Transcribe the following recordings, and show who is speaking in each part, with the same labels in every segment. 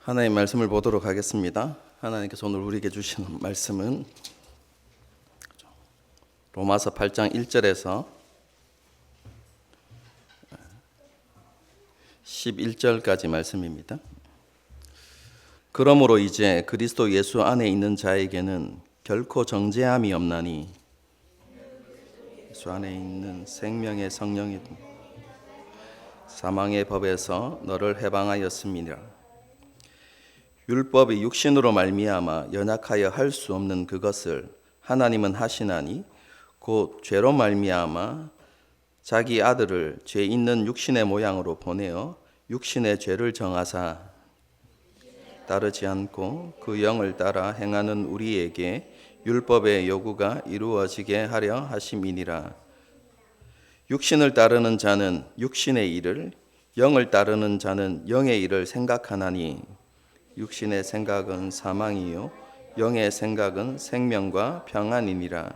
Speaker 1: 하나님의 말씀을 보도록 하겠습니다. 하나님께서 오늘 우리에게 주시는 말씀은 로마서 8장 1절에서 11절까지 말씀입니다. 그러므로 이제 그리스도 예수 안에 있는 자에게는 결코 정죄함이 없나니 예수 안에 있는 생명의 성령이 사망의 법에서 너를 해방하였음이니라. 율법이 육신으로 말미암아 연약하여 할 수 없는 그것을 하나님은 하시나니 곧 죄로 말미암아 자기 아들을 죄 있는 육신의 모양으로 보내어 육신의 죄를 정하사 따르지 않고 그 영을 따라 행하는 우리에게 율법의 요구가 이루어지게 하려 하심이니라. 육신을 따르는 자는 육신의 일을, 영을 따르는 자는 영의 일을 생각하나니 육신의 생각은 사망이요 영의 생각은 생명과 평안이니라.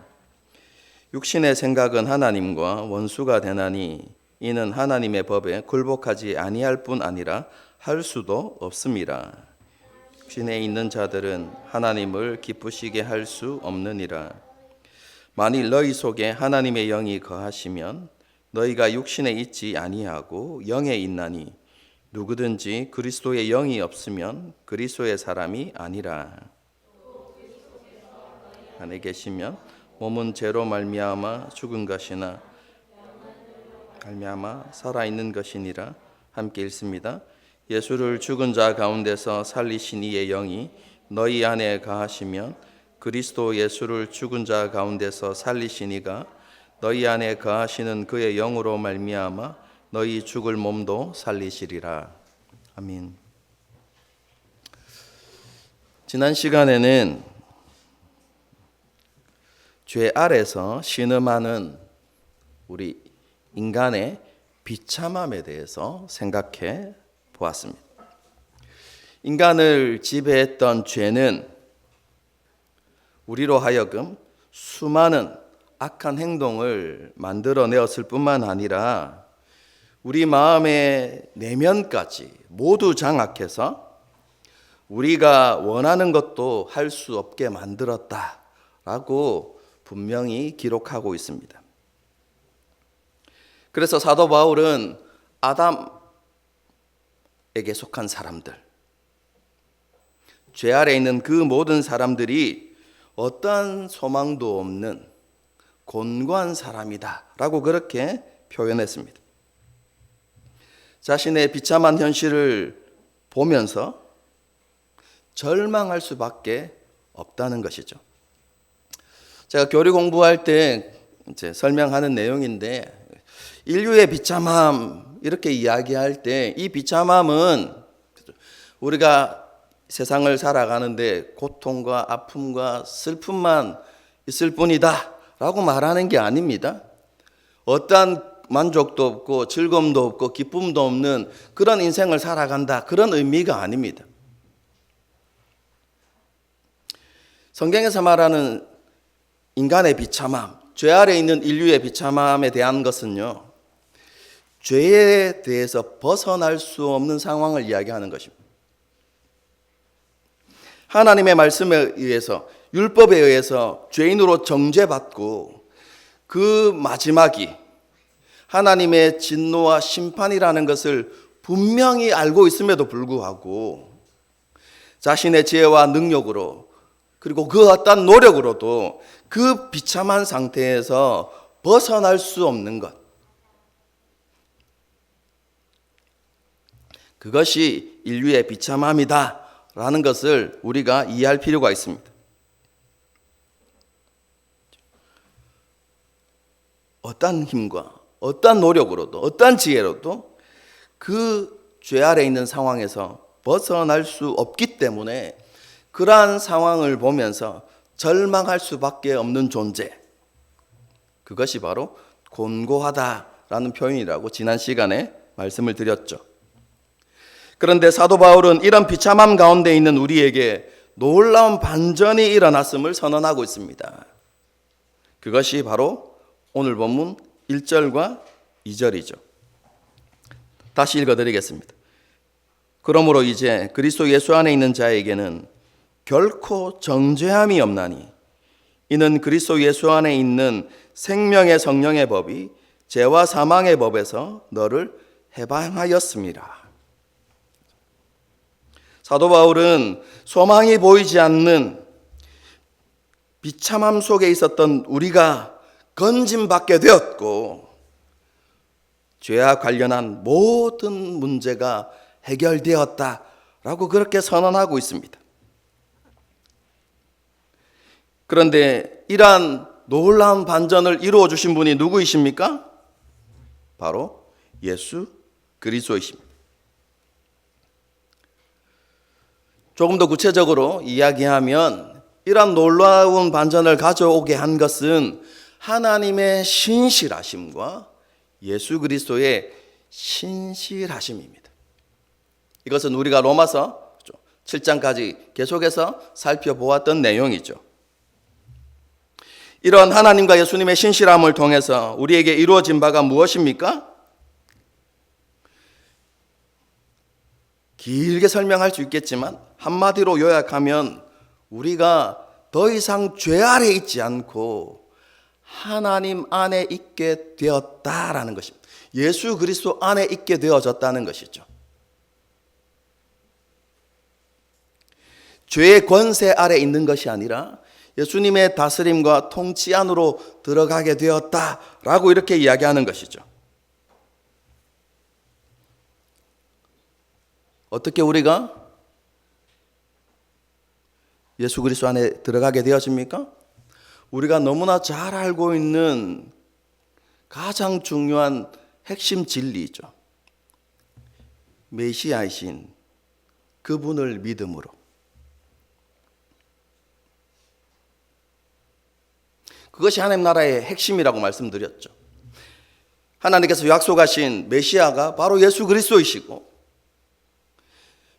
Speaker 1: 육신의 생각은 하나님과 원수가 되나니 이는 하나님의 법에 굴복하지 아니할 뿐 아니라 할 수도 없음이라. 육신에 있는 자들은 하나님을 기쁘시게 할 수 없느니라. 만일 너희 속에 하나님의 영이 거하시면 너희가 육신에 있지 아니하고 영에 있나니 누구든지 그리스도의 영이 없으면 그리스도의 사람이 아니라. 안에 계시면 몸은 죄로 말미암아 죽은 것이나 말미암아 살아있는 것이니라. 함께 읽습니다. 예수를 죽은 자 가운데서 살리신 이의 영이 너희 안에 거하시면 그리스도 예수를 죽은 자 가운데서 살리신 이가 너희 안에 거하시는 그의 영으로 말미암아 너희 죽을 몸도 살리시리라. 아멘. 지난 시간에는 죄 아래서 신음하는 우리 인간의 비참함에 대해서 생각해 보았습니다. 인간을 지배했던 죄는 우리로 하여금 수많은 악한 행동을 만들어내었을 뿐만 아니라 우리 마음의 내면까지 모두 장악해서 우리가 원하는 것도 할 수 없게 만들었다라고 분명히 기록하고 있습니다. 그래서 사도 바울은 아담에게 속한 사람들, 죄 아래 있는 그 모든 사람들이 어떠한 소망도 없는 곤고한 사람이다라고 그렇게 표현했습니다. 자신의 비참한 현실을 보면서 절망할 수밖에 없다는 것이죠. 제가 교리 공부할 때 이제 설명하는 내용인데 인류의 비참함 이렇게 이야기할 때 이 비참함은 우리가 세상을 살아가는데 고통과 아픔과 슬픔만 있을 뿐이다 라고 말하는 게 아닙니다. 어떠한 만족도 없고 즐거움도 없고 기쁨도 없는 그런 인생을 살아간다 그런 의미가 아닙니다. 성경에서 말하는 인간의 비참함, 죄 아래 있는 인류의 비참함에 대한 것은요, 죄에 대해서 벗어날 수 없는 상황을 이야기하는 것입니다. 하나님의 말씀에 의해서 율법에 의해서 죄인으로 정죄받고 그 마지막이 하나님의 진노와 심판이라는 것을 분명히 알고 있음에도 불구하고 자신의 지혜와 능력으로 그리고 그 어떤 노력으로도 그 비참한 상태에서 벗어날 수 없는 것, 그것이 인류의 비참함이다라는 것을 우리가 이해할 필요가 있습니다. 어떤 힘과 어떤 노력으로도 어떤 지혜로도 그 죄 아래 있는 상황에서 벗어날 수 없기 때문에 그러한 상황을 보면서 절망할 수밖에 없는 존재, 그것이 바로 곤고하다라는 표현이라고 지난 시간에 말씀을 드렸죠. 그런데 사도 바울은 이런 비참함 가운데 있는 우리에게 놀라운 반전이 일어났음을 선언하고 있습니다. 그것이 바로 오늘 본문 1절과 2절이죠. 다시 읽어드리겠습니다. 그러므로 이제 그리스도 예수 안에 있는 자에게는 결코 정죄함이 없나니 이는 그리스도 예수 안에 있는 생명의 성령의 법이 죄와 사망의 법에서 너를 해방하였습니다. 사도 바울은 소망이 보이지 않는 비참함 속에 있었던 우리가 건짐받게 되었고 죄와 관련한 모든 문제가 해결되었다라고 그렇게 선언하고 있습니다. 그런데 이러한 놀라운 반전을 이루어 주신 분이 누구이십니까? 바로 예수 그리스도이십니다. 조금 더 구체적으로 이야기하면 이러한 놀라운 반전을 가져오게 한 것은 하나님의 신실하심과 예수 그리스도의 신실하심입니다. 이것은 우리가 로마서 7장까지 계속해서 살펴보았던 내용이죠. 이런 하나님과 예수님의 신실함을 통해서 우리에게 이루어진 바가 무엇입니까? 길게 설명할 수 있겠지만 한마디로 요약하면 우리가 더 이상 죄 아래 있지 않고 하나님 안에 있게 되었다라는 것입니다. 예수 그리스도 안에 있게 되어졌다는 것이죠. 죄의 권세 아래 있는 것이 아니라 예수님의 다스림과 통치 안으로 들어가게 되었다라고 이렇게 이야기하는 것이죠. 어떻게 우리가 예수 그리스도 안에 들어가게 되었습니까? 우리가 너무나 잘 알고 있는 가장 중요한 핵심 진리죠. 메시아이신 그분을 믿음으로. 그것이 하나님 나라의 핵심이라고 말씀드렸죠. 하나님께서 약속하신 메시아가 바로 예수 그리스도이시고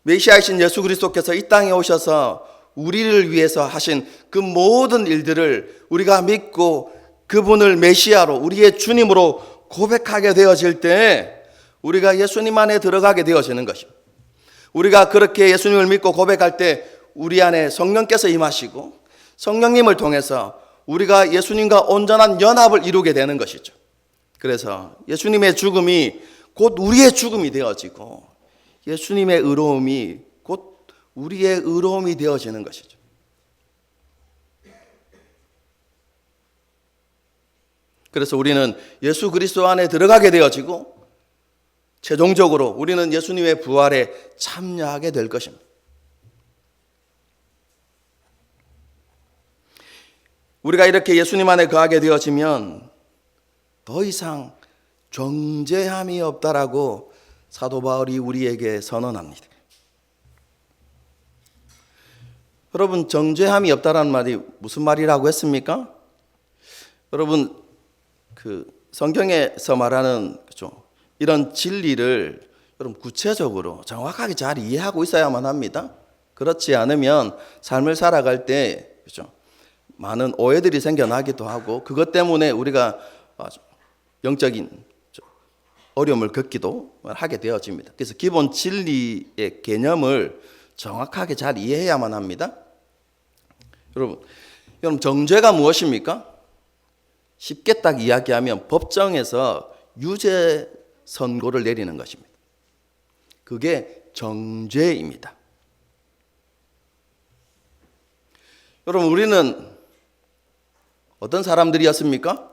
Speaker 1: 메시아이신 예수 그리스도께서 이 땅에 오셔서 우리를 위해서 하신 그 모든 일들을 우리가 믿고 그분을 메시아로 우리의 주님으로 고백하게 되어질 때 우리가 예수님 안에 들어가게 되어지는 것입니다. 우리가 그렇게 예수님을 믿고 고백할 때 우리 안에 성령께서 임하시고 성령님을 통해서 우리가 예수님과 온전한 연합을 이루게 되는 것이죠. 그래서 예수님의 죽음이 곧 우리의 죽음이 되어지고 예수님의 의로움이 곧 우리의 의로움이 되어지는 것이죠. 그래서 우리는 예수 그리스도 안에 들어가게 되어지고 최종적으로 우리는 예수님의 부활에 참여하게 될 것입니다. 우리가 이렇게 예수님 안에 거하게 되어지면 더 이상 정죄함이 없다라고 사도 바울이 우리에게 선언합니다. 여러분, 정죄함이 없다라는 말이 무슨 말이라고 했습니까? 여러분, 그 성경에서 말하는 이런 진리를 여러분 구체적으로 정확하게 잘 이해하고 있어야만 합니다. 그렇지 않으면 삶을 살아갈 때 많은 오해들이 생겨나기도 하고 그것 때문에 우리가 영적인 어려움을 겪기도 하게 되어집니다. 그래서 기본 진리의 개념을 정확하게 잘 이해해야만 합니다. 여러분 정죄가 무엇입니까? 쉽게 딱 이야기하면 법정에서 유죄 선고를 내리는 것입니다. 그게 정죄입니다. 여러분 우리는 어떤 사람들이었습니까?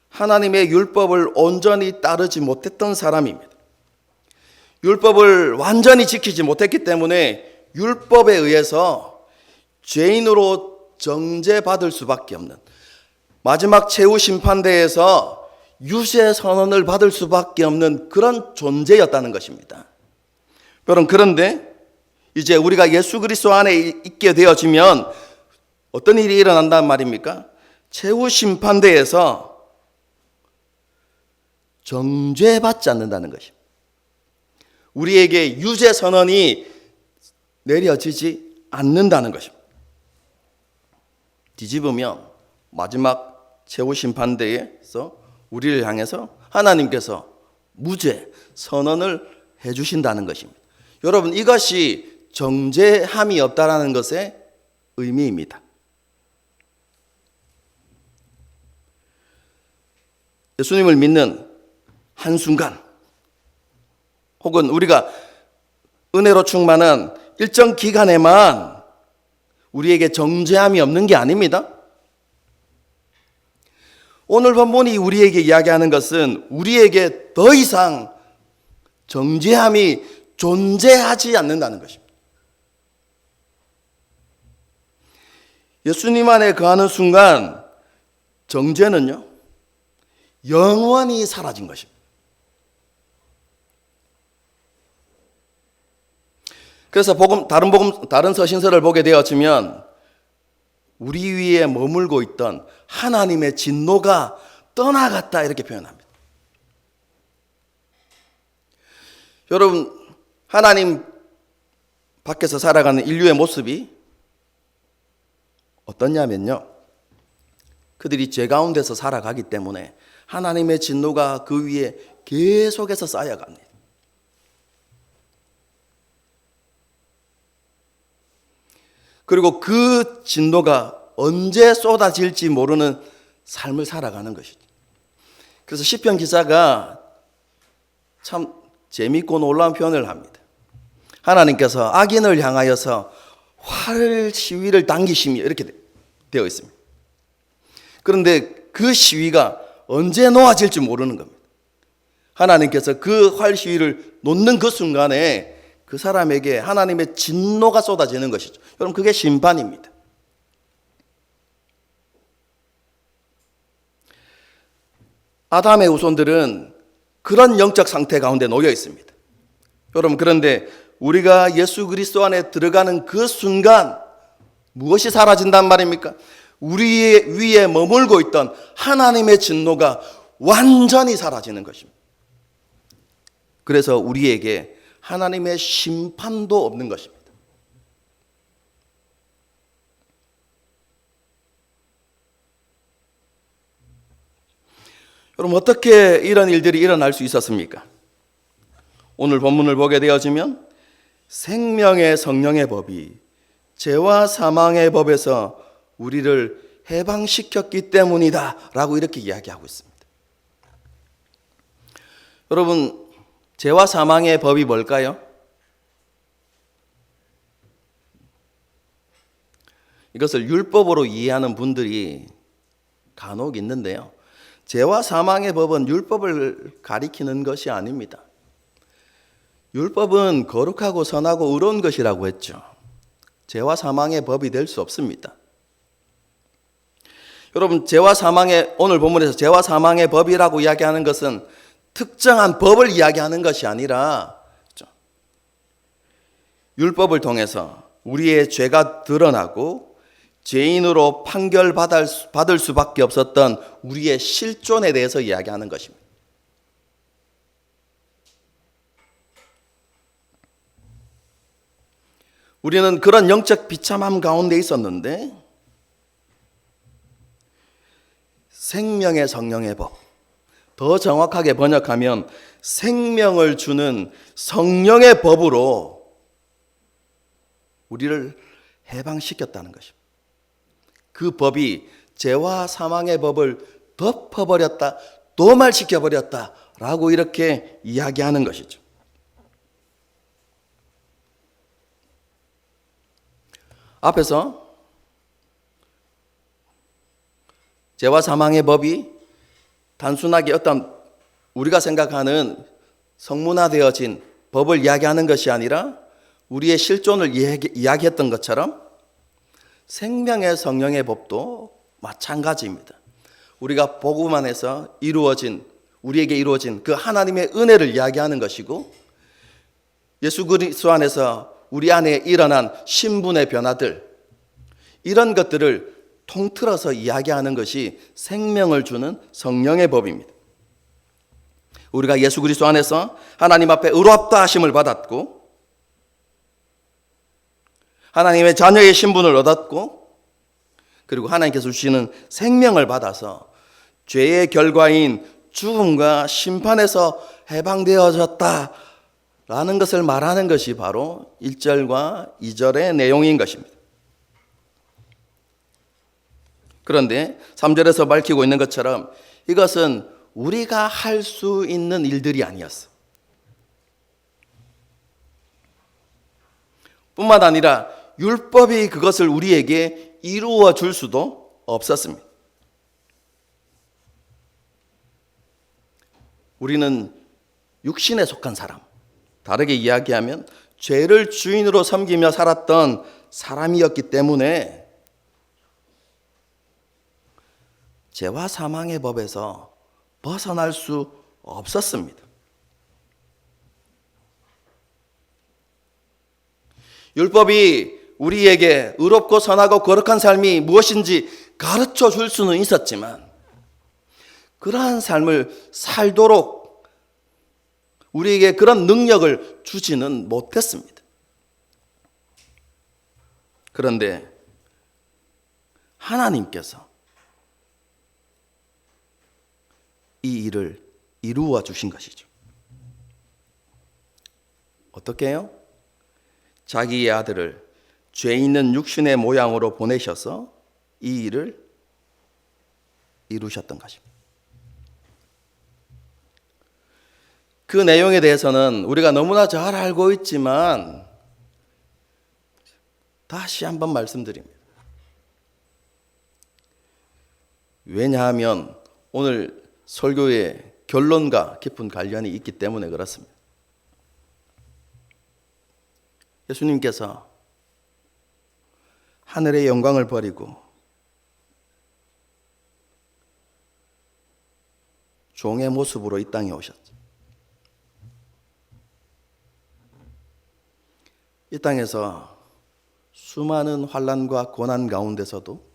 Speaker 1: 하나님의 율법을 온전히 따르지 못했던 사람입니다. 율법을 완전히 지키지 못했기 때문에 율법에 의해서 죄인으로 정죄받을 수밖에 없는 마지막 최후 심판대에서 유죄 선언을 받을 수밖에 없는 그런 존재였다는 것입니다. 여러분 그런데 이제 우리가 예수 그리스도 안에 있게 되어지면 어떤 일이 일어난단 말입니까? 최후 심판대에서 정죄받지 않는다는 것입니다. 우리에게 유죄 선언이 내려지지 않는다는 것입니다. 뒤집으면 마지막 최후 심판대에서 우리를 향해서 하나님께서 무죄 선언을 해주신다는 것입니다. 여러분, 이것이 정죄함이 없다라는 것의 의미입니다. 예수님을 믿는 한순간 혹은 우리가 은혜로 충만한 일정 기간에만 우리에게 정죄함이 없는 게 아닙니다. 오늘 본문이 우리에게 이야기하는 것은 우리에게 더 이상 정죄함이 존재하지 않는다는 것입니다. 예수님 안에 거하는 순간 정죄는요, 영원히 사라진 것입니다. 그래서 다른 서신서를 보게 되었으면 우리 위에 머물고 있던 하나님의 진노가 떠나갔다 이렇게 표현합니다. 여러분, 하나님 밖에서 살아가는 인류의 모습이 어떻냐면요, 그들이 죄 가운데서 살아가기 때문에 하나님의 진노가 그 위에 계속해서 쌓여갑니다. 그리고 그 진노가 언제 쏟아질지 모르는 삶을 살아가는 것이죠. 그래서 시편 기자가 참 재미있고 놀라운 표현을 합니다. 하나님께서 악인을 향하여서 활 시위를 당기심이 이렇게 되어 있습니다. 그런데 그 시위가 언제 놓아질지 모르는 겁니다. 하나님께서 그 활 시위를 놓는 그 순간에 그 사람에게 하나님의 진노가 쏟아지는 것이죠. 여러분, 그게 심판입니다. 아담의 후손들은 그런 영적 상태 가운데 놓여 있습니다. 여러분, 그런데 우리가 예수 그리스도 안에 들어가는 그 순간 무엇이 사라진단 말입니까? 우리 위에 머물고 있던 하나님의 진노가 완전히 사라지는 것입니다. 그래서 우리에게 하나님의 심판도 없는 것입니다. 여러분, 어떻게 이런 일들이 일어날 수 있었습니까? 오늘 본문을 보게 되어지면 생명의 성령의 법이 죄와 사망의 법에서 우리를 해방시켰기 때문이다 라고 이렇게 이야기하고 있습니다. 여러분, 죄와 사망의 법이 뭘까요? 이것을 율법으로 이해하는 분들이 간혹 있는데요, 죄와 사망의 법은 율법을 가리키는 것이 아닙니다. 율법은 거룩하고 선하고 의로운 것이라고 했죠. 죄와 사망의 법이 될 수 없습니다. 여러분, 오늘 본문에서 죄와 사망의 법이라고 이야기하는 것은 특정한 법을 이야기하는 것이 아니라 율법을 통해서 우리의 죄가 드러나고 죄인으로 판결받을 수밖에 없었던 우리의 실존에 대해서 이야기하는 것입니다. 우리는 그런 영적 비참함 가운데 있었는데 생명의 성령의 법, 더 정확하게 번역하면 생명을 주는 성령의 법으로 우리를 해방시켰다는 것입니다. 그 법이 죄와 사망의 법을 덮어버렸다, 도말시켜버렸다 라고 이렇게 이야기하는 것이죠. 앞에서 죄와 사망의 법이 단순하게 어떤 우리가 생각하는 성문화되어진 법을 이야기하는 것이 아니라 우리의 실존을 이야기했던 것처럼 생명의 성령의 법도 마찬가지입니다. 우리가 복음 안에서 우리에게 이루어진 그 하나님의 은혜를 이야기하는 것이고, 예수 그리스도 안에서 우리 안에 일어난 신분의 변화들, 이런 것들을 통틀어서 이야기하는 것이 생명을 주는 성령의 법입니다. 우리가 예수 그리스도 안에서 하나님 앞에 의롭다 하심을 받았고, 하나님의 자녀의 신분을 얻었고, 그리고 하나님께서 주시는 생명을 받아서 죄의 결과인 죽음과 심판에서 해방되어졌다 라는 것을 말하는 것이 바로 1절과 2절의 내용인 것입니다. 그런데 3절에서 밝히고 있는 것처럼 이것은 우리가 할 수 있는 일들이 아니었어. 뿐만 아니라 율법이 그것을 우리에게 이루어 줄 수도 없었습니다. 우리는 육신에 속한 사람, 다르게 이야기하면 죄를 주인으로 섬기며 살았던 사람이었기 때문에 죄와 사망의 법에서 벗어날 수 없었습니다. 율법이 우리에게 의롭고 선하고 거룩한 삶이 무엇인지 가르쳐 줄 수는 있었지만 그러한 삶을 살도록 우리에게 그런 능력을 주지는 못했습니다. 그런데 하나님께서 이 일을 이루어 주신 것이죠. 어떻게 해요? 자기의 아들을 죄 있는 육신의 모양으로 보내셔서 이 일을 이루셨던 것입니다. 그 내용에 대해서는 우리가 너무나 잘 알고 있지만 다시 한번 말씀드립니다. 왜냐하면 오늘 설교의 결론과 깊은 관련이 있기 때문에 그렇습니다. 예수님께서 하늘의 영광을 버리고 종의 모습으로 이 땅에 오셨죠. 이 땅에서 수많은 환난과 고난 가운데서도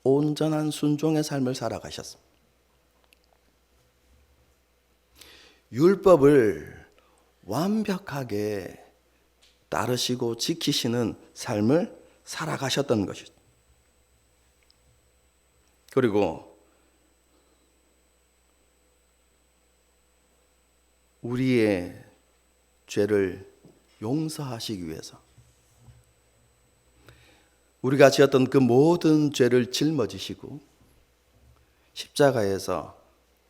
Speaker 1: 온전한 순종의 삶을 살아가셨습니다. 율법을 완벽하게 따르시고 지키시는 삶을 살아가셨던 것이죠. 그리고 우리의 죄를 용서하시기 위해서 우리가 지었던 그 모든 죄를 짊어지시고 십자가에서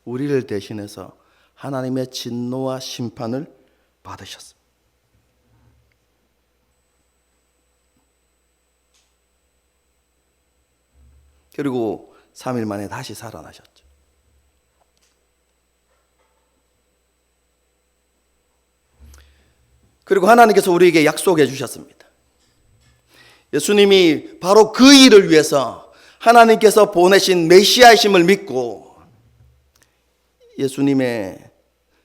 Speaker 1: 우리를 대신해서 하나님의 진노와 심판을 받으셨습니다. 그리고 3일 만에 다시 살아나셨죠. 그리고 하나님께서 우리에게 약속해 주셨습니다. 예수님이 바로 그 일을 위해서 하나님께서 보내신 메시아이심을 믿고 예수님의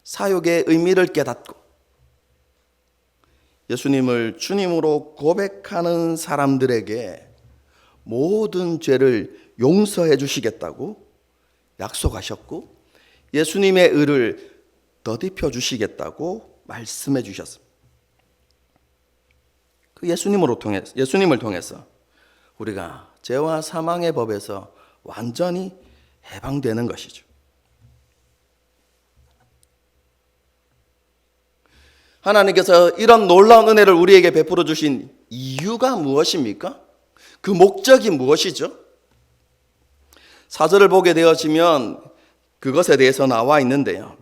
Speaker 1: 사역의 의미를 깨닫고 예수님을 주님으로 고백하는 사람들에게 모든 죄를 용서해 주시겠다고 약속하셨고 예수님의 의를 더딥혀 주시겠다고 말씀해 주셨습니다. 그 예수님을 통해서 우리가 죄와 사망의 법에서 완전히 해방되는 것이죠. 하나님께서 이런 놀라운 은혜를 우리에게 베풀어 주신 이유가 무엇입니까? 그 목적이 무엇이죠? 4절을 보게 되어지면 그것에 대해서 나와 있는데요.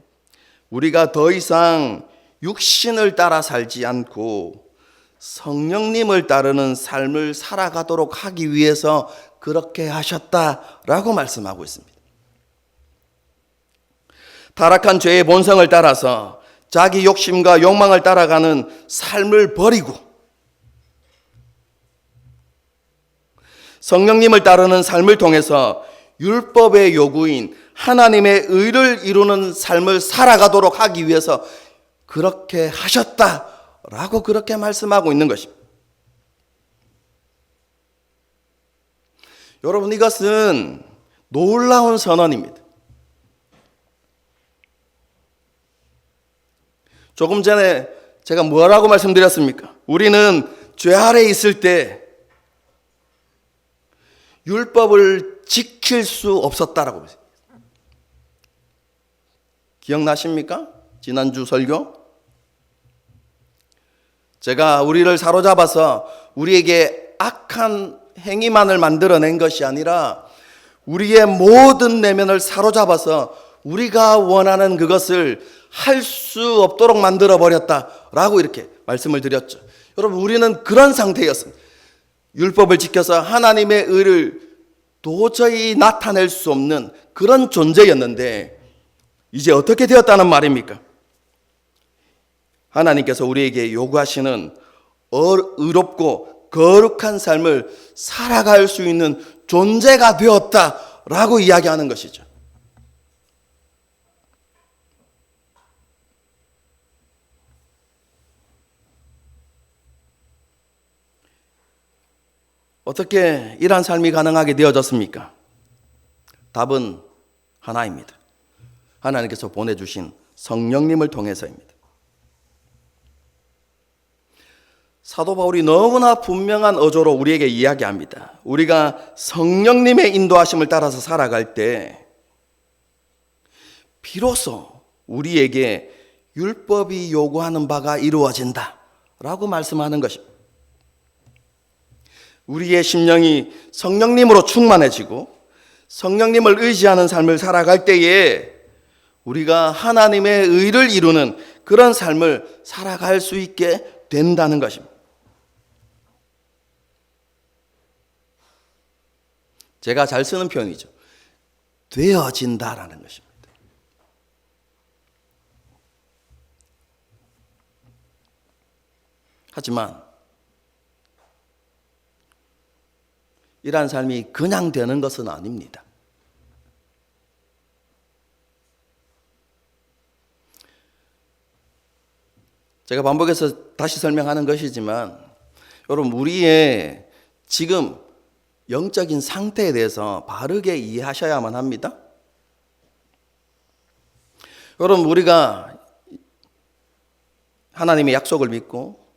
Speaker 1: 우리가 더 이상 육신을 따라 살지 않고 성령님을 따르는 삶을 살아가도록 하기 위해서 그렇게 하셨다라고 말씀하고 있습니다. 타락한 죄의 본성을 따라서 자기 욕심과 욕망을 따라가는 삶을 버리고 성령님을 따르는 삶을 통해서 율법의 요구인 하나님의 의를 이루는 삶을 살아가도록 하기 위해서 그렇게 하셨다라고 그렇게 말씀하고 있는 것입니다. 여러분, 이것은 놀라운 선언입니다. 조금 전에 제가 뭐라고 말씀드렸습니까? 우리는 죄 아래에 있을 때 율법을 지킬 수 없었다라고. 기억나십니까? 지난주 설교? 제가 우리를 사로잡아서 우리에게 악한 행위만을 만들어낸 것이 아니라 우리의 모든 내면을 사로잡아서 우리가 원하는 그것을 할 수 없도록 만들어 버렸다라고 이렇게 말씀을 드렸죠. 여러분, 우리는 그런 상태였습니다. 율법을 지켜서 하나님의 의를 도저히 나타낼 수 없는 그런 존재였는데 이제 어떻게 되었다는 말입니까? 하나님께서 우리에게 요구하시는 의롭고 거룩한 삶을 살아갈 수 있는 존재가 되었다라고 이야기하는 것이죠. 어떻게 이러한 삶이 가능하게 되어졌습니까? 답은 하나입니다. 하나님께서 보내주신 성령님을 통해서입니다. 사도 바울이 너무나 분명한 어조로 우리에게 이야기합니다. 우리가 성령님의 인도하심을 따라서 살아갈 때 비로소 우리에게 율법이 요구하는 바가 이루어진다라고 말씀하는 것입니다. 우리의 심령이 성령님으로 충만해지고 성령님을 의지하는 삶을 살아갈 때에 우리가 하나님의 의를 이루는 그런 삶을 살아갈 수 있게 된다는 것입니다. 제가 잘 쓰는 표현이죠. 되어진다라는 것입니다. 하지만 이러한 삶이 그냥 되는 것은 아닙니다. 제가 반복해서 다시 설명하는 것이지만 여러분, 우리의 지금 영적인 상태에 대해서 바르게 이해하셔야만 합니다. 여러분, 우리가 하나님의 약속을 믿고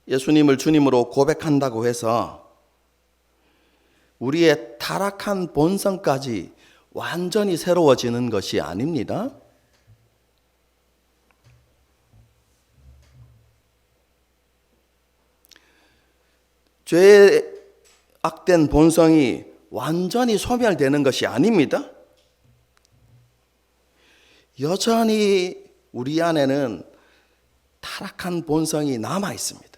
Speaker 1: 예수님을 주님으로 고백한다고 해서 우리의 타락한 본성까지 완전히 새로워지는 것이 아닙니다. 죄의 악된 본성이 완전히 소멸되는 것이 아닙니다. 여전히 우리 안에는 타락한 본성이 남아 있습니다.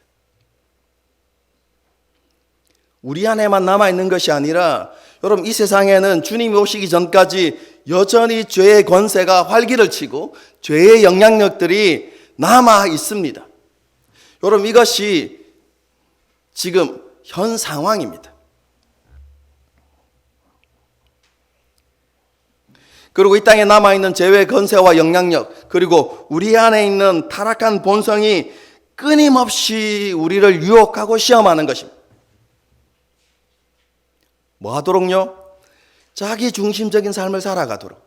Speaker 1: 우리 안에만 남아있는 것이 아니라 여러분, 이 세상에는 주님이 오시기 전까지 여전히 죄의 권세가 활기를 치고 죄의 영향력들이 남아 있습니다. 여러분, 이것이 지금 현 상황입니다. 그리고 이 땅에 남아있는 죄의 권세와 영향력, 그리고 우리 안에 있는 타락한 본성이 끊임없이 우리를 유혹하고 시험하는 것입니다. 뭐 하도록요? 자기 중심적인 삶을 살아가도록.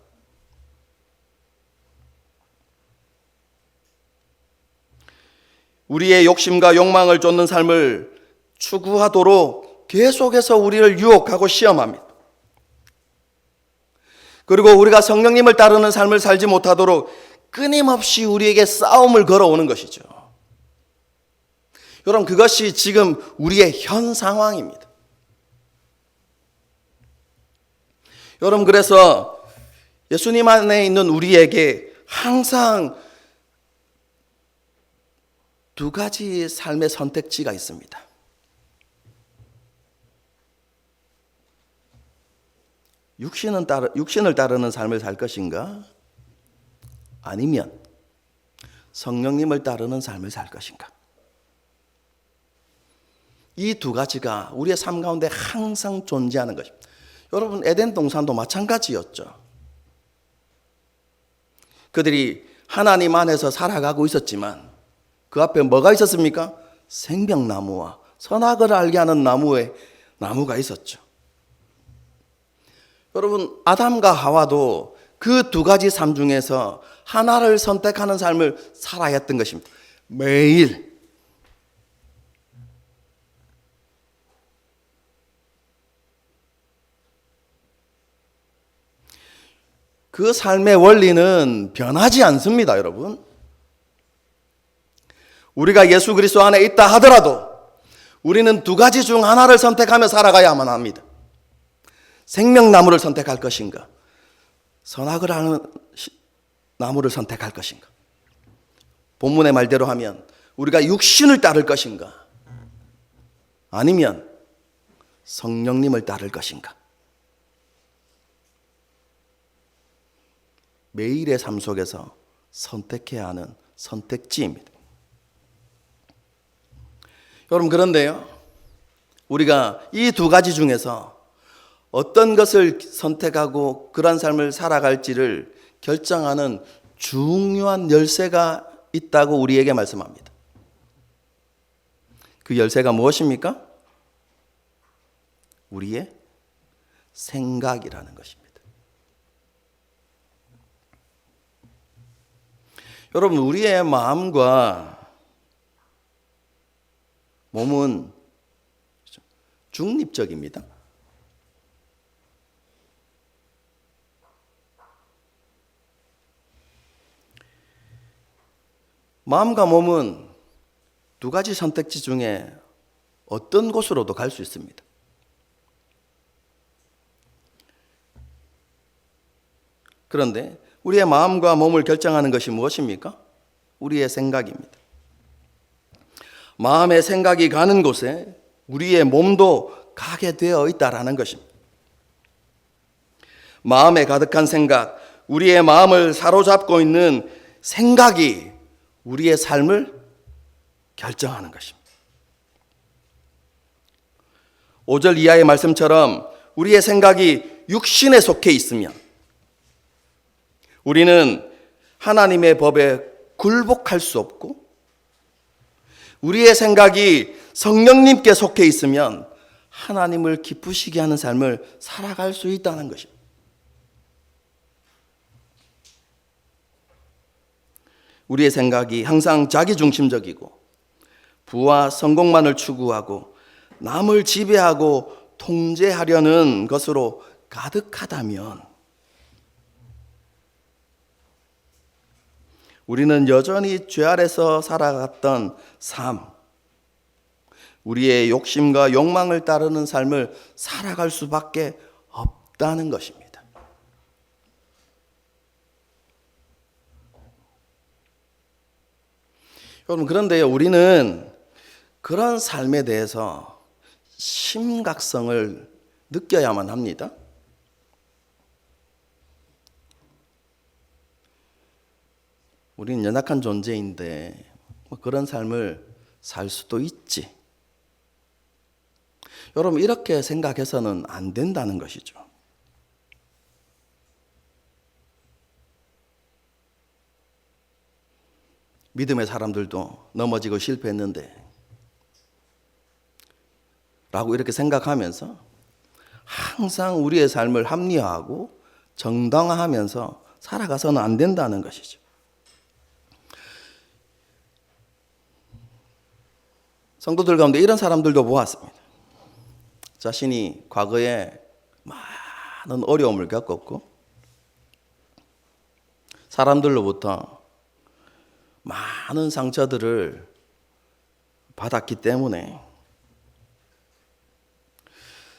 Speaker 1: 우리의 욕심과 욕망을 쫓는 삶을 추구하도록 계속해서 우리를 유혹하고 시험합니다. 그리고 우리가 성령님을 따르는 삶을 살지 못하도록 끊임없이 우리에게 싸움을 걸어오는 것이죠. 여러분, 그것이 지금 우리의 현 상황입니다. 여러분, 그래서 예수님 안에 있는 우리에게 항상 두 가지 삶의 선택지가 있습니다. 육신을 따르는 삶을 살 것인가? 아니면 성령님을 따르는 삶을 살 것인가? 이 두 가지가 우리의 삶 가운데 항상 존재하는 것입니다. 여러분, 에덴 동산도 마찬가지였죠. 그들이 하나님 안에서 살아가고 있었지만 그 앞에 뭐가 있었습니까? 생명나무와 선악을 알게 하는 나무가 있었죠. 여러분, 아담과 하와도 그 두 가지 삶 중에서 하나를 선택하는 삶을 살아야 했던 것입니다. 매일. 그 삶의 원리는 변하지 않습니다, 여러분. 우리가 예수 그리스도 안에 있다 하더라도 우리는 두 가지 중 하나를 선택하며 살아가야만 합니다. 생명나무를 선택할 것인가, 선악을 하는 나무를 선택할 것인가. 본문의 말대로 하면 우리가 육신을 따를 것인가, 아니면 성령님을 따를 것인가. 매일의 삶 속에서 선택해야 하는 선택지입니다. 여러분, 그런데요, 우리가 이 두 가지 중에서 어떤 것을 선택하고 그런 삶을 살아갈지를 결정하는 중요한 열쇠가 있다고 우리에게 말씀합니다. 그 열쇠가 무엇입니까? 우리의 생각이라는 것입니다. 여러분, 우리의 마음과 몸은 중립적입니다. 마음과 몸은 두 가지 선택지 중에 어떤 곳으로도 갈 수 있습니다. 그런데 우리의 마음과 몸을 결정하는 것이 무엇입니까? 우리의 생각입니다. 마음의 생각이 가는 곳에 우리의 몸도 가게 되어 있다라는 것입니다. 마음에 가득한 생각, 우리의 마음을 사로잡고 있는 생각이 우리의 삶을 결정하는 것입니다. 5절 이하의 말씀처럼 우리의 생각이 육신에 속해 있으면 우리는 하나님의 법에 굴복할 수 없고, 우리의 생각이 성령님께 속해 있으면 하나님을 기쁘시게 하는 삶을 살아갈 수 있다는 것입니다. 우리의 생각이 항상 자기중심적이고 부와 성공만을 추구하고 남을 지배하고 통제하려는 것으로 가득하다면 우리는 여전히 죄 아래서 살아갔던 삶, 우리의 욕심과 욕망을 따르는 삶을 살아갈 수밖에 없다는 것입니다. 여러분, 그런데요, 우리는 그런 삶에 대해서 심각성을 느껴야만 합니다. 우리는 연약한 존재인데 그런 삶을 살 수도 있지. 여러분, 이렇게 생각해서는 안 된다는 것이죠. 믿음의 사람들도 넘어지고 실패했는데 라고 이렇게 생각하면서 항상 우리의 삶을 합리화하고 정당화하면서 살아가서는 안 된다는 것이죠. 성도들 가운데 이런 사람들도 보았습니다. 자신이 과거에 많은 어려움을 겪었고 사람들로부터 많은 상처들을 받았기 때문에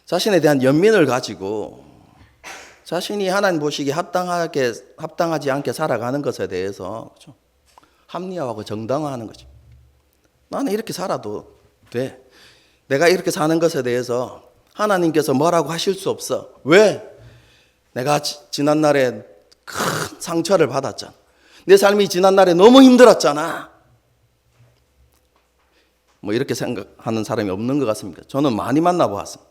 Speaker 1: 자신에 대한 연민을 가지고 자신이 하나님 보시기에 합당하지 않게 살아가는 것에 대해서 합리화하고 정당화하는 거죠. 나는 이렇게 살아도 돼. 내가 이렇게 사는 것에 대해서 하나님께서 뭐라고 하실 수 없어. 왜? 내가 지난날에 큰 상처를 받았잖아. 내 삶이 지난날에 너무 힘들었잖아. 뭐 이렇게 생각하는 사람이 없는 것 같습니까? 저는 많이 만나보았습니다.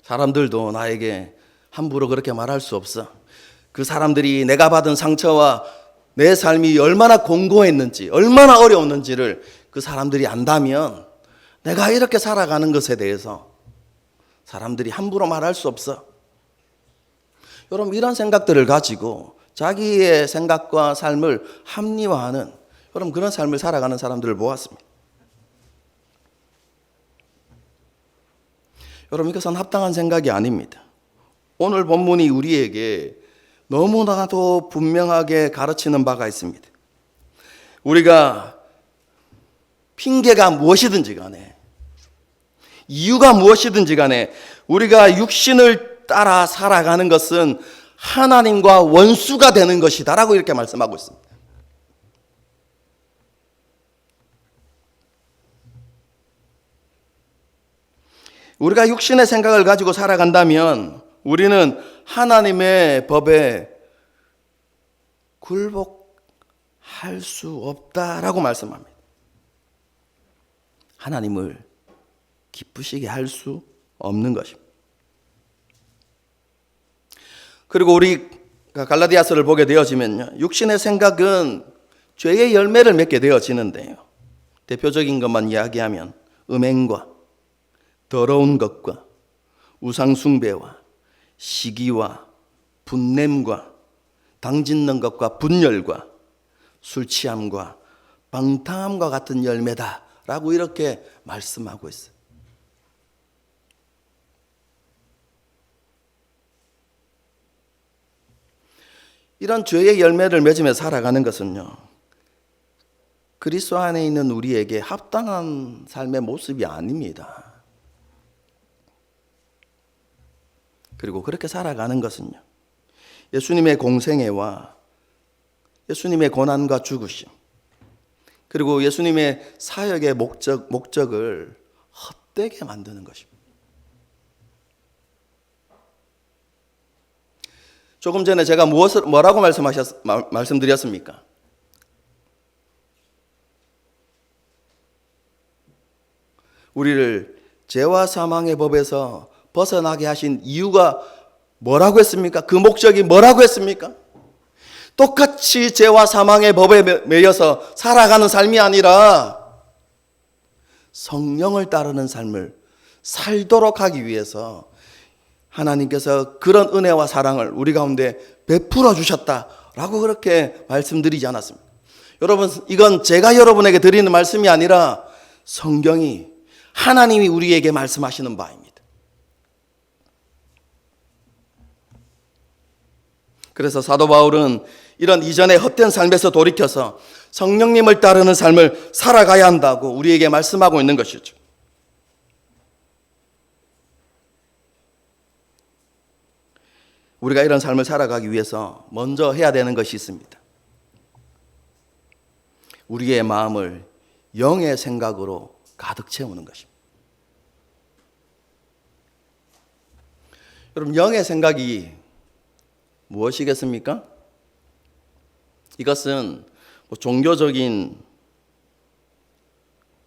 Speaker 1: 사람들도 나에게 함부로 그렇게 말할 수 없어. 그 사람들이 내가 받은 상처와 내 삶이 얼마나 공고했는지, 얼마나 어려웠는지를 그 사람들이 안다면 내가 이렇게 살아가는 것에 대해서 사람들이 함부로 말할 수 없어. 여러분, 이런 생각들을 가지고 자기의 생각과 삶을 합리화하는 여러분 그런 삶을 살아가는 사람들을 보았습니다. 여러분, 이것은 합당한 생각이 아닙니다. 오늘 본문이 우리에게 너무나도 분명하게 가르치는 바가 있습니다. 우리가 핑계가 무엇이든지 간에, 이유가 무엇이든지 간에 우리가 육신을 따라 살아가는 것은 하나님과 원수가 되는 것이다 라고 이렇게 말씀하고 있습니다. 우리가 육신의 생각을 가지고 살아간다면 우리는 하나님의 법에 굴복할 수 없다라고 말씀합니다. 하나님을 기쁘시게 할 수 없는 것입니다. 그리고 우리가 갈라디아서를 보게 되어지면요, 육신의 생각은 죄의 열매를 맺게 되어지는데요, 대표적인 것만 이야기하면 음행과 더러운 것과 우상숭배와 시기와 분냄과 당짓는 것과 분열과 술취함과 방탕함과 같은 열매다라고 이렇게 말씀하고 있어요. 이런 죄의 열매를 맺으며 살아가는 것은요, 그리스도 안에 있는 우리에게 합당한 삶의 모습이 아닙니다. 그리고 그렇게 살아가는 것은요, 예수님의 공생애와 예수님의 고난과 죽으심, 그리고 예수님의 사역의 목적을 헛되게 만드는 것입니다. 조금 전에 제가 뭐라고 말씀드렸습니까? 우리를 죄와 사망의 법에서 벗어나게 하신 이유가 뭐라고 했습니까? 그 목적이 뭐라고 했습니까? 똑같이 죄와 사망의 법에 매여서 살아가는 삶이 아니라 성령을 따르는 삶을 살도록 하기 위해서 하나님께서 그런 은혜와 사랑을 우리 가운데 베풀어 주셨다라고 그렇게 말씀드리지 않았습니까? 여러분, 이건 제가 여러분에게 드리는 말씀이 아니라 성경이, 하나님이 우리에게 말씀하시는 바입니다. 그래서 사도 바울은 이런 이전의 헛된 삶에서 돌이켜서 성령님을 따르는 삶을 살아가야 한다고 우리에게 말씀하고 있는 것이죠. 우리가 이런 삶을 살아가기 위해서 먼저 해야 되는 것이 있습니다. 우리의 마음을 영의 생각으로 가득 채우는 것입니다. 여러분, 영의 생각이 무엇이겠습니까? 이것은 종교적인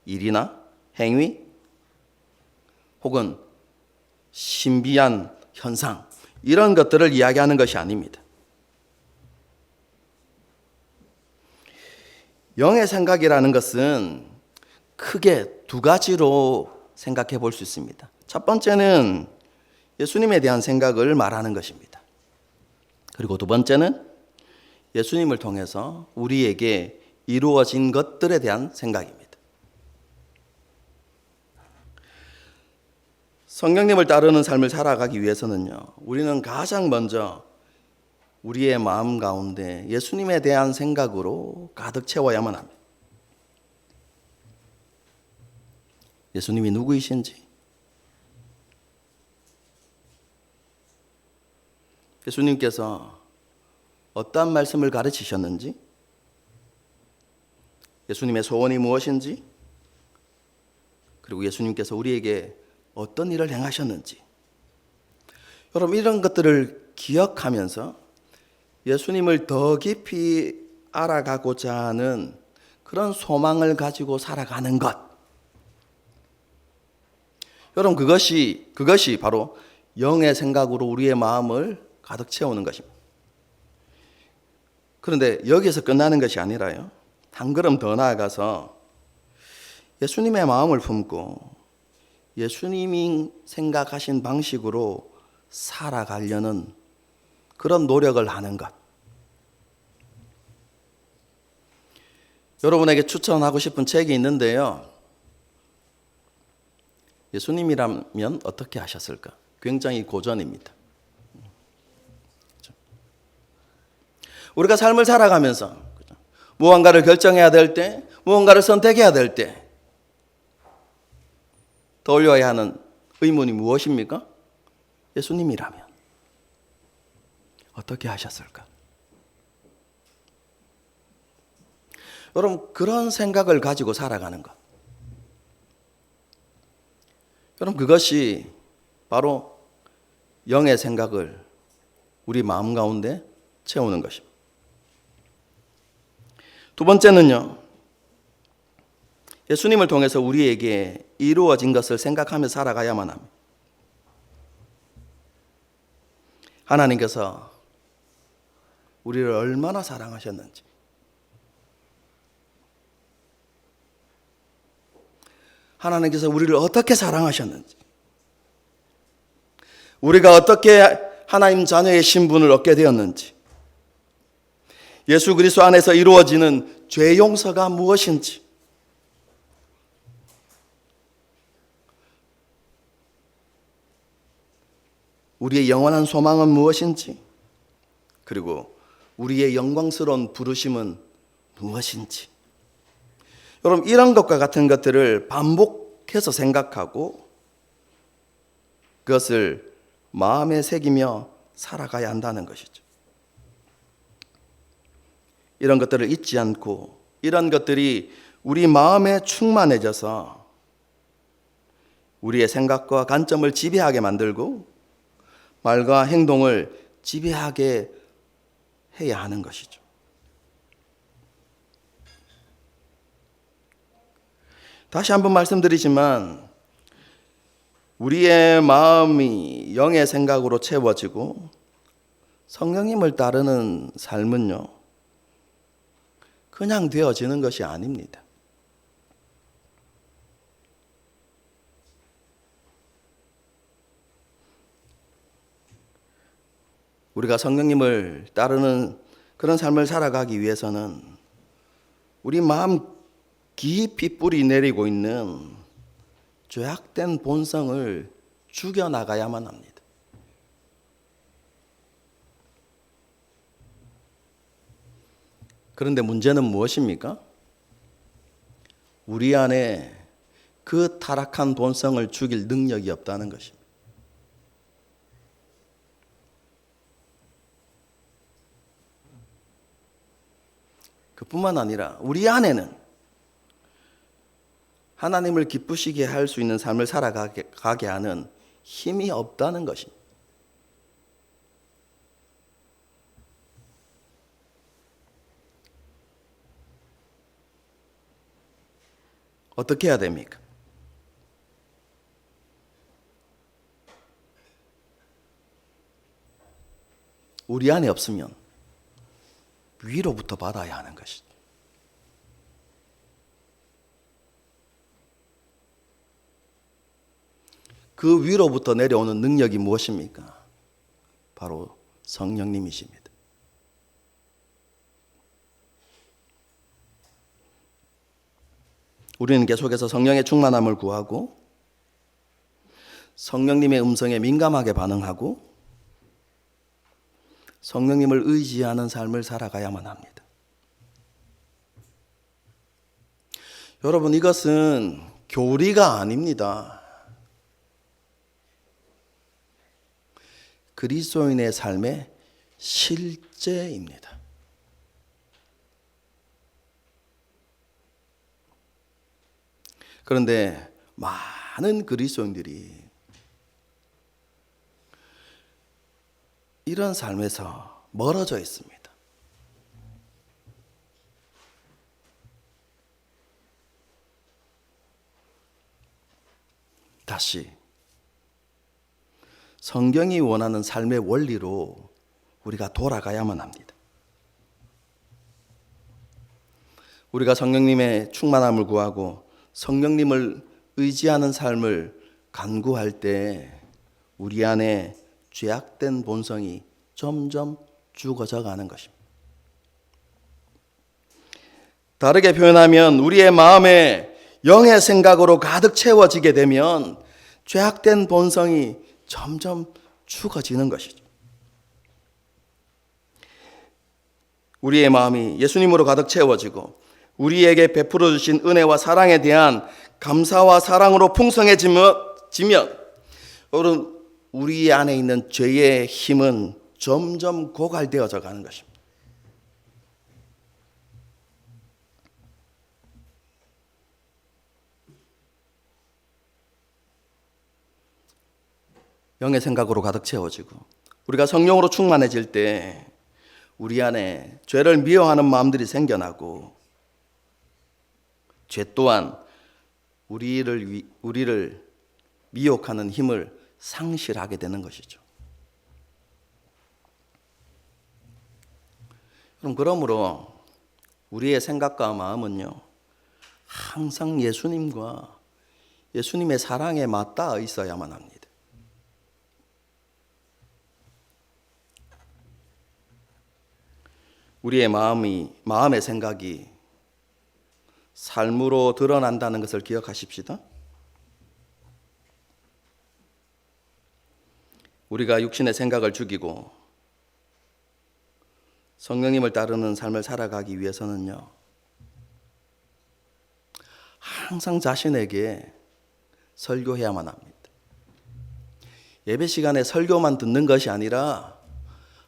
Speaker 1: 일이나 행위 혹은 신비한 현상, 이런 것들을 이야기하는 것이 아닙니다. 영의 생각이라는 것은 크게 두 가지로 생각해 볼 수 있습니다. 첫 번째는 예수님에 대한 생각을 말하는 것입니다. 그리고 두 번째는 예수님을 통해서 우리에게 이루어진 것들에 대한 생각입니다. 성령님을 따르는 삶을 살아가기 위해서는요, 우리는 가장 먼저 우리의 마음 가운데 예수님에 대한 생각으로 가득 채워야만 합니다. 예수님이 누구이신지, 예수님께서 어떠한 말씀을 가르치셨는지, 예수님의 소원이 무엇인지, 그리고 예수님께서 우리에게 어떤 일을 행하셨는지, 여러분, 이런 것들을 기억하면서 예수님을 더 깊이 알아가고자 하는 그런 소망을 가지고 살아가는 것, 여러분, 그것이 바로 영의 생각으로 우리의 마음을 가득 채우는 것입니다. 그런데 여기서 끝나는 것이 아니라요, 한 걸음 더 나아가서 예수님의 마음을 품고 예수님이 생각하신 방식으로 살아가려는 그런 노력을 하는 것. 여러분에게 추천하고 싶은 책이 있는데요, 예수님이라면 어떻게 하셨을까? 굉장히 고전입니다. 우리가 삶을 살아가면서 무언가를 결정해야 될 때, 무언가를 선택해야 될 때 떠올려야 하는 의문이 무엇입니까? 예수님이라면 어떻게 하셨을까? 여러분, 그런 생각을 가지고 살아가는 것, 여러분, 그것이 바로 영의 생각을 우리 마음 가운데 채우는 것입니다. 두 번째는요, 예수님을 통해서 우리에게 이루어진 것을 생각하며 살아가야만 합니다. 하나님께서 우리를 얼마나 사랑하셨는지, 하나님께서 우리를 어떻게 사랑하셨는지, 우리가 어떻게 하나님 자녀의 신분을 얻게 되었는지, 예수 그리스도 안에서 이루어지는 죄 용서가 무엇인지, 우리의 영원한 소망은 무엇인지, 그리고 우리의 영광스러운 부르심은 무엇인지, 여러분, 이런 것과 같은 것들을 반복해서 생각하고 그것을 마음에 새기며 살아가야 한다는 것이죠. 이런 것들을 잊지 않고 이런 것들이 우리 마음에 충만해져서 우리의 생각과 관점을 지배하게 만들고 말과 행동을 지배하게 해야 하는 것이죠. 다시 한번 말씀드리지만 우리의 마음이 영의 생각으로 채워지고 성령님을 따르는 삶은요, 그냥 되어지는 것이 아닙니다. 우리가 성령님을 따르는 그런 삶을 살아가기 위해서는 우리 마음 깊이 뿌리 내리고 있는 죄악된 본성을 죽여나가야만 합니다. 그런데 문제는 무엇입니까? 우리 안에 그 타락한 본성을 죽일 능력이 없다는 것입니다. 그뿐만 아니라 우리 안에는 하나님을 기쁘시게 할 수 있는 삶을 살아가게 하는 힘이 없다는 것입니다. 어떻게 해야 됩니까? 우리 안에 없으면 위로부터 받아야 하는 것이죠. 그 위로부터 내려오는 능력이 무엇입니까? 바로 성령님이십니다. 우리는 계속해서 성령의 충만함을 구하고 성령님의 음성에 민감하게 반응하고 성령님을 의지하는 삶을 살아가야만 합니다. 여러분, 이것은 교리가 아닙니다. 그리스도인의 삶의 실제입니다. 그런데 많은 그리스도인들이 이런 삶에서 멀어져 있습니다. 다시 성경이 원하는 삶의 원리로 우리가 돌아가야만 합니다. 우리가 성령님의 충만함을 구하고 성령님을 의지하는 삶을 간구할 때 우리 안에 죄악된 본성이 점점 죽어져 가는 것입니다. 다르게 표현하면 우리의 마음에 영의 생각으로 가득 채워지게 되면 죄악된 본성이 점점 죽어지는 것이죠. 우리의 마음이 예수님으로 가득 채워지고 우리에게 베풀어 주신 은혜와 사랑에 대한 감사와 사랑으로 풍성해지면 여러분, 우리 안에 있는 죄의 힘은 점점 고갈되어져 가는 것입니다. 영의 생각으로 가득 채워지고 우리가 성령으로 충만해질 때 우리 안에 죄를 미워하는 마음들이 생겨나고 죄 또한 우리를 미혹하는 힘을 상실하게 되는 것이죠. 그러므로 우리의 생각과 마음은요, 항상 예수님과 예수님의 사랑에 맞닿아 있어야만 합니다. 우리의 마음의 생각이 삶으로 드러난다는 것을 기억하십시다. 우리가 육신의 생각을 죽이고 성령님을 따르는 삶을 살아가기 위해서는요, 항상 자신에게 설교해야만 합니다. 예배 시간에 설교만 듣는 것이 아니라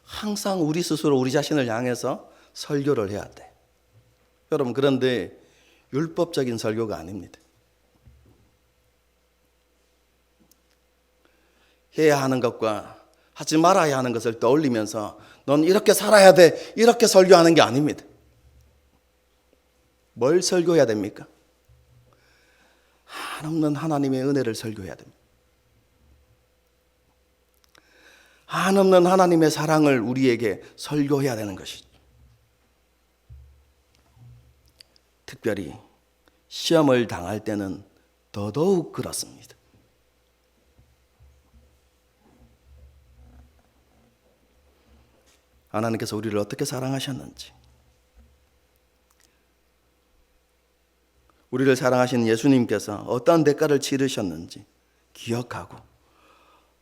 Speaker 1: 항상 우리 스스로 우리 자신을 향해서 설교를 해야 돼. 여러분, 그런데 율법적인 설교가 아닙니다. 해야 하는 것과 하지 말아야 하는 것을 떠올리면서 넌 이렇게 살아야 돼, 이렇게 설교하는 게 아닙니다. 뭘 설교해야 됩니까? 한없는 하나님의 은혜를 설교해야 됩니다. 한없는 하나님의 사랑을 우리에게 설교해야 되는 것이죠. 특별히 시험을 당할 때는 더더욱 그렇습니다. 하나님께서 우리를 어떻게 사랑하셨는지, 우리를 사랑하신 예수님께서 어떤 대가를 치르셨는지 기억하고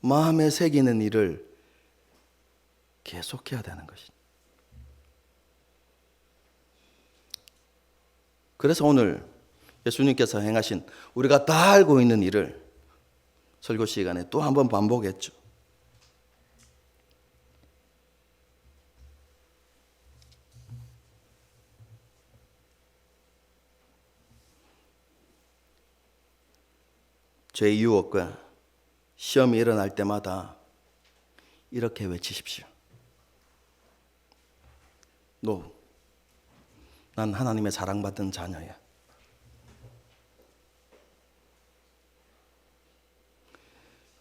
Speaker 1: 마음에 새기는 일을 계속해야 되는 것이죠. 그래서 오늘 예수님께서 행하신 우리가 다 알고 있는 일을 설교 시간에 또 한 번 반복했죠. 죄의 유혹과 시험이 일어날 때마다 이렇게 외치십시오. 난 하나님의 사랑받은 자녀야.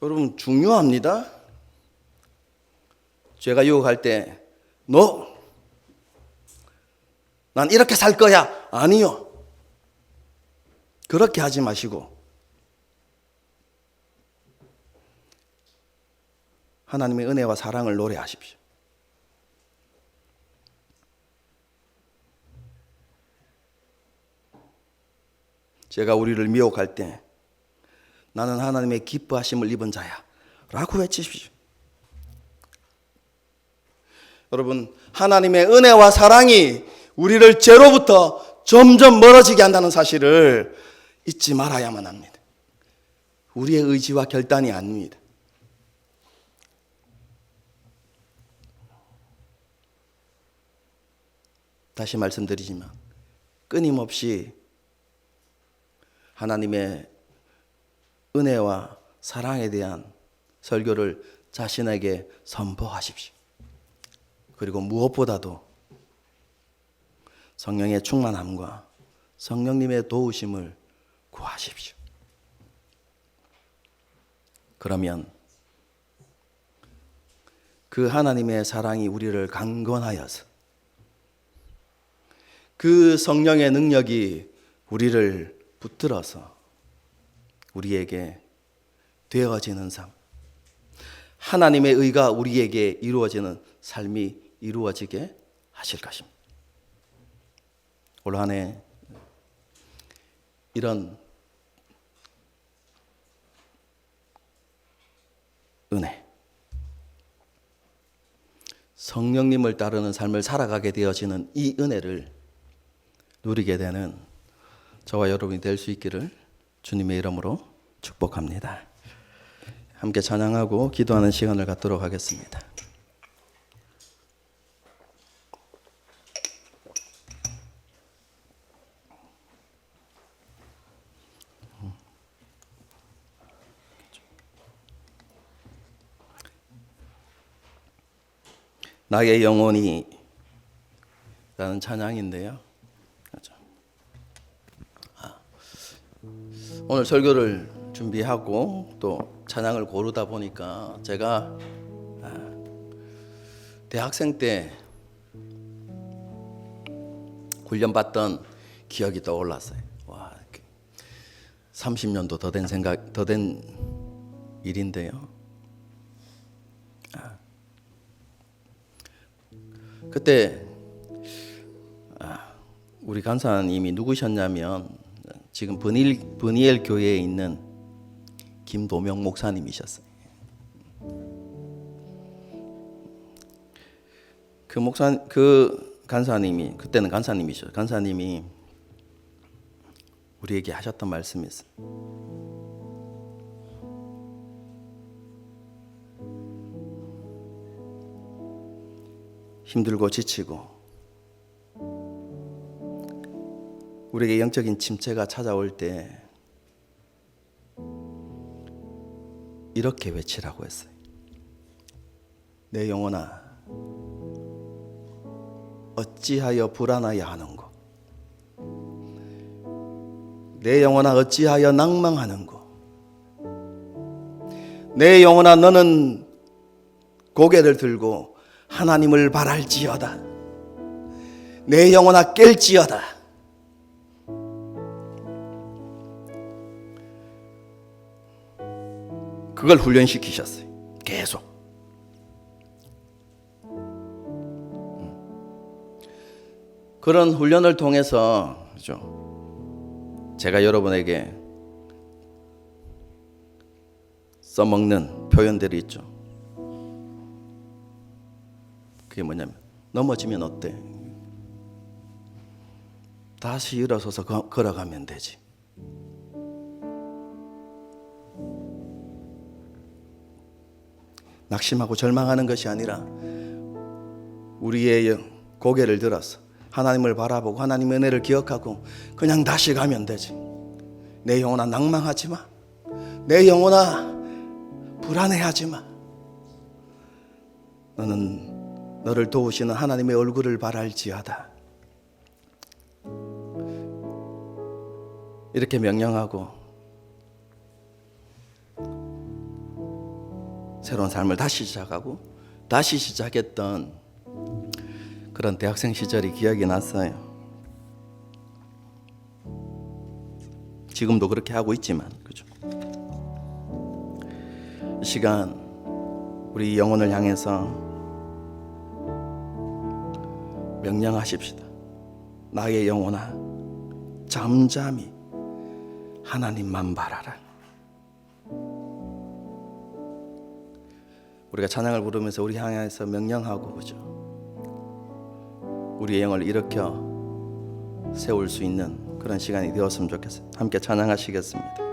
Speaker 1: 여러분, 중요합니다. 죄가 유혹할 때 난 이렇게 살 거야. 아니요. 그렇게 하지 마시고 하나님의 은혜와 사랑을 노래하십시오. 제가 우리를 미혹할 때 나는 하나님의 기뻐하심을 입은 자야 라고 외치십시오. 여러분, 하나님의 은혜와 사랑이 우리를 죄로부터 점점 멀어지게 한다는 사실을 잊지 말아야만 합니다. 우리의 의지와 결단이 아닙니다. 다시 말씀드리지만 끊임없이 하나님의 은혜와 사랑에 대한 설교를 자신에게 선포하십시오. 그리고 무엇보다도 성령의 충만함과 성령님의 도우심을 구하십시오. 그러면 그 하나님의 사랑이 우리를 강건하여서 그 성령의 능력이 우리를 붙들어서 우리에게 되어지는 삶, 하나님의 의가 우리에게 이루어지는 삶이 이루어지게 하실 것입니다. 올 한 해 이런 은혜. 성령님을 따르는 삶을 살아가게 되어지는 이 은혜를 누리게 되는 저와 여러분이 될 수 있기를 주님의 이름으로 축복합니다. 함께 찬양하고 기도하는 시간을 갖도록 하겠습니다. 나의 영혼이 라는 찬양인데요. 오늘 설교를 준비하고 또 찬양을 고르다 보니까 제가 대학생 때 훈련받던 기억이 떠올랐어요. 와, 30년도 더 된 일인데요. 그때 우리 간사님이 누구셨냐면 지금 버니엘 교회에 있는 김도명 목사님이셨어요. 그 간사님이 그때는 간사님이셨어요. 간사님이 우리에게 하셨던 말씀이 있어요. 힘들고 지치고 우리에게 영적인 침체가 찾아올 때 이렇게 외치라고 했어요. 내 영혼아, 어찌하여 불안하여 하는고? 내 영혼아, 어찌하여 낭망하는고? 내 영혼아, 너는 고개를 들고 하나님을 바랄지어다. 내 영혼아, 깰지어다. 그걸 훈련시키셨어요. 계속. 그런 훈련을 통해서 그렇죠? 제가 여러분에게 써먹는 표현들이 있죠. 그게 뭐냐면 넘어지면 어때? 다시 일어서서 걸어가면 되지. 낙심하고 절망하는 것이 아니라 우리의 고개를 들어서 하나님을 바라보고 하나님의 은혜를 기억하고 그냥 다시 가면 되지. 내 영혼아, 낭망하지 마. 내 영혼아, 불안해하지 마. 너는 너를 도우시는 하나님의 얼굴을 바랄지어다. 이렇게 명령하고 새로운 삶을 다시 시작하고 다시 시작했던 그런 대학생 시절이 기억이 났어요. 지금도 그렇게 하고 있지만, 그죠? 이 시간 우리 영혼을 향해서 명령하십시다. 나의 영혼아, 잠잠히 하나님만 바라라. 우리가 찬양을 부르면서 우리 향해서 명령하고, 그죠? 우리의 영을 일으켜 세울 수 있는 그런 시간이 되었으면 좋겠어요. 함께 찬양하시겠습니다.